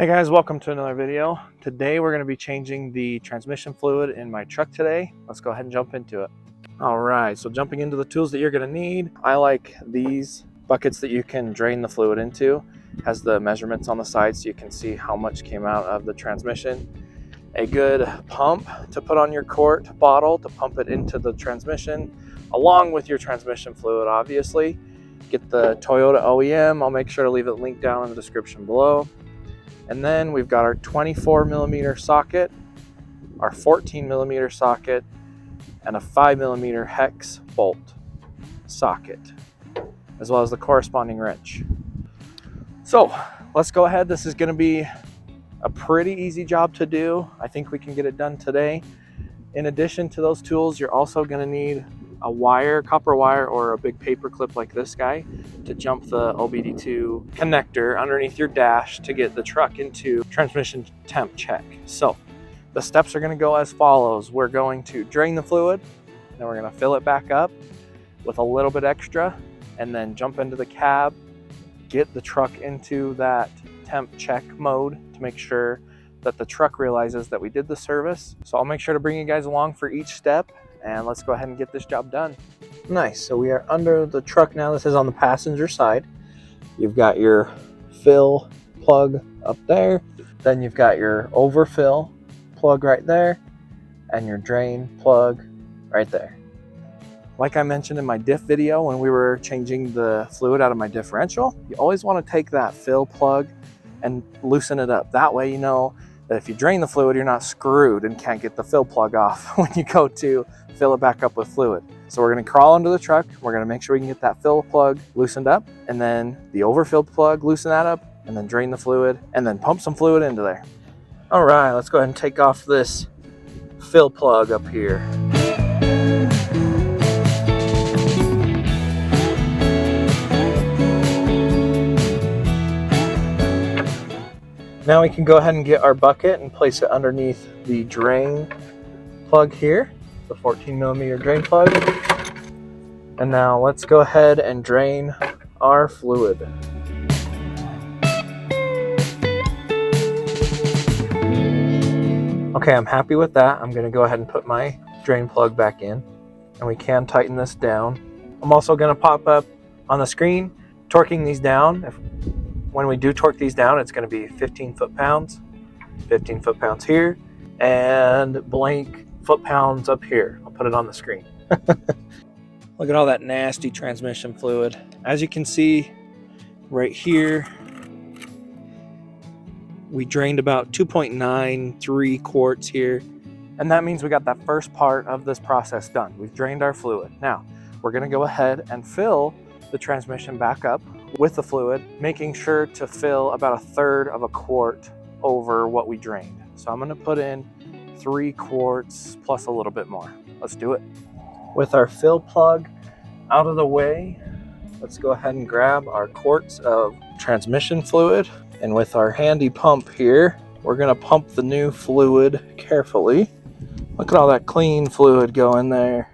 Hey guys, welcome to another video. Today we're going to be changing the transmission fluid in my truck today. Let's go ahead and jump into it. Alright, so jumping into the tools that you're going to need. I like these buckets that you can drain the fluid into. It has the measurements on the side so you can see how much came out of the transmission. A good pump to put on your quart bottle to pump it into the transmission, along with your transmission fluid obviously. Get the Toyota OEM. I'll make sure to leave it linked down in the description below. And then we've got our 24mm socket, our 14mm socket, and a 5mm hex bolt socket, as well as the corresponding wrench. So let's go ahead. This is going to be a pretty easy job to do. I think we can get it done today. In addition to those tools, you're also going to need a wire, copper wire, or a big paper clip like this guy to jump the OBD2 connector underneath your dash to get the truck into transmission temp check. So the steps are going to go as follows. We're going to drain the fluid, then we're going to fill it back up with a little bit extra, and then jump into the cab, get the truck into that temp check mode to make sure that the truck realizes that we did the service. So I'll make sure to bring you guys along for each step, and let's go ahead and get this job done. Nice, so we are under the truck now. This is on the passenger side. You've got your fill plug up there, then you've got your overfill plug right there, and your drain plug right there. Like I mentioned in my diff video when we were changing the fluid out of my differential, you always want to take that fill plug and loosen it up. That way you know that if you drain the fluid, you're not screwed and can't get the fill plug off when you go to fill it back up with fluid. So we're going to crawl under the truck. We're going to make sure we can get that fill plug loosened up, and then the overfill plug, loosen that up, and then drain the fluid, and then pump some fluid into there. All right, let's go ahead and take off this fill plug up here. Now we can go ahead and get our bucket and place it underneath the drain plug here, the 14mm drain plug. And now let's go ahead and drain our fluid. Okay, I'm happy with that. I'm going to go ahead and put my drain plug back in, and we can tighten this down. I'm also going to pop up on the screen torquing these down. When we do torque these down, it's going to be 15 foot-pounds, 15 foot-pounds here, and blank foot-pounds up here. I'll put it on the screen. Look at all that nasty transmission fluid. As you can see right here, we drained about 2.93 quarts here, and that means we got that first part of this process done. We've drained our fluid. Now, we're going to go ahead and fill the transmission back up with the fluid, making sure to fill about 1/3 of a quart over what we drained. So I'm going to put in 3 quarts plus a little bit more. Let's do it. With our fill plug out of the way, let's go ahead and grab our quarts of transmission fluid, and with our handy pump here, we're going to pump the new fluid carefully. Look at all that clean fluid going there.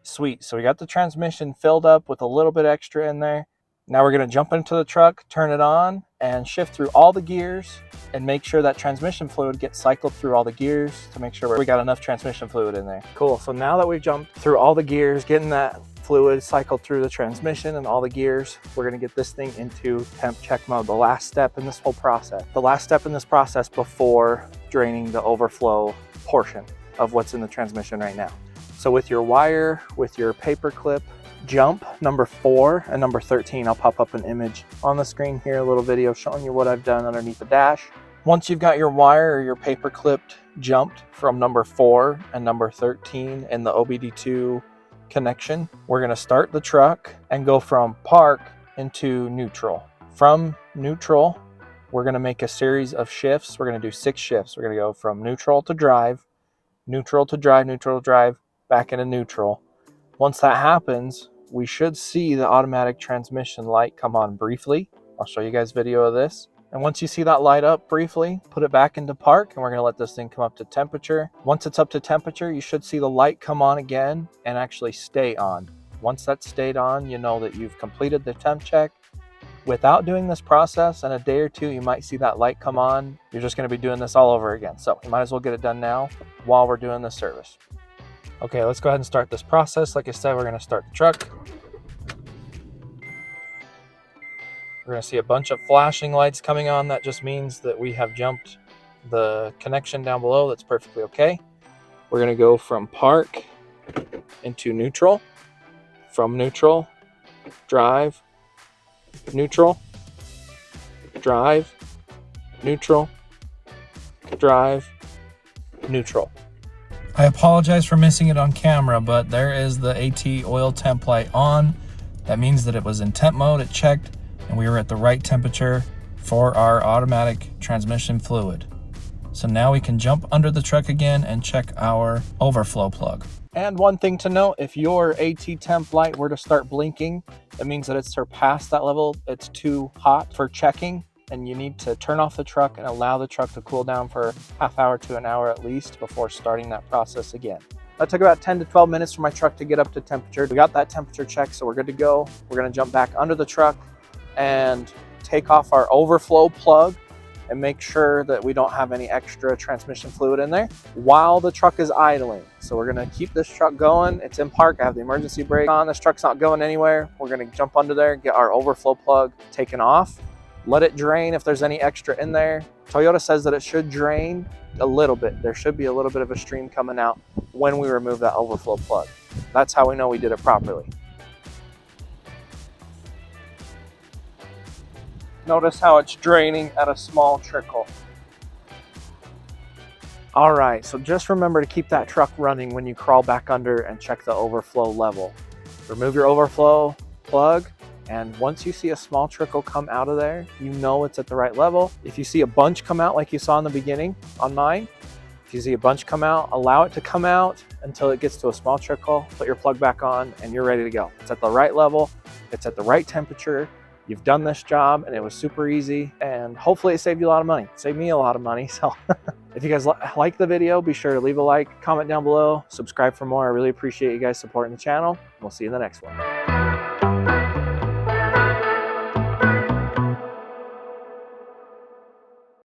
Sweet, so we got the transmission filled up with a little bit extra in there. Now we're going to jump into the truck, turn it on, and shift through all the gears and make sure that transmission fluid gets cycled through all the gears to make sure we got enough transmission fluid in there. Cool, so now that we've jumped through all the gears, getting that fluid cycled through the transmission and all the gears, we're going to get this thing into temp check mode, the last step in this whole process. The last step in this process before draining the overflow portion of what's in the transmission right now. So with your wire, with your paper clip, jump number 4 and number 13. I'll pop up an image on the screen here, a little video showing you what I've done underneath the dash. Once you've got your wire or your paper clipped jumped from number 4 and number 13 in the OBD2 connection, we're going to start the truck and go from park into neutral. From neutral, we're going to make a series of shifts. We're going to do 6 shifts. We're going to go from neutral to drive, neutral to drive, neutral to drive, back into neutral. Once that happens, we should see the automatic transmission light come on briefly. I'll show you guys video of this. And once you see that light up briefly, put it back into park, and we're going to let this thing come up to temperature. Once it's up to temperature, you should see the light come on again and actually stay on. Once that's stayed on, you know that you've completed the temp check Without doing this process, in a day or two, you might see that light come on. You're just going to be doing this all over again. So you might as well get it done now while we're doing this service. Okay, let's go ahead and start this process. Like I said, we're going to start the truck. We're going to see a bunch of flashing lights coming on. That just means that we have jumped the connection down below. That's perfectly okay. We're going to go from park into neutral, from neutral, drive, neutral, drive, neutral, drive, neutral. I apologize for missing it on camera, but there is the AT oil temp light on. That means that it was in temp mode, it checked, and we were at the right temperature for our automatic transmission fluid. So now we can jump under the truck again and check our overflow plug. And one thing to note, if your AT temp light were to start blinking, it means that it's surpassed that level. It's too hot for checking, and you need to turn off the truck and allow the truck to cool down for half hour to an hour at least before starting that process again. That took about 10 to 12 minutes for my truck to get up to temperature. We got that temperature check, so we're good to go. We're gonna jump back under the truck and take off our overflow plug and make sure that we don't have any extra transmission fluid in there while the truck is idling. So we're gonna keep this truck going. It's in park, I have the emergency brake on. This truck's not going anywhere. We're gonna jump under there, get our overflow plug taken off, let it drain if there's any extra in there. Toyota says that it should drain a little bit. There should be a little bit of a stream coming out when we remove that overflow plug. That's how we know we did it properly. Notice how it's draining at a small trickle. All right, so just remember to keep that truck running when you crawl back under and check the overflow level. Remove your overflow plug, and once you see a small trickle come out of there, you know it's at the right level. If you see a bunch come out like you saw in the beginning on mine, if you see a bunch come out, allow it to come out until it gets to a small trickle, put your plug back on, and you're ready to go. It's at the right level, it's at the right temperature. You've done this job and it was super easy, and hopefully it saved you a lot of money. It saved me a lot of money. So if you guys like the video, be sure to leave a like, comment down below, subscribe for more. I really appreciate you guys supporting the channel. We'll see you in the next one.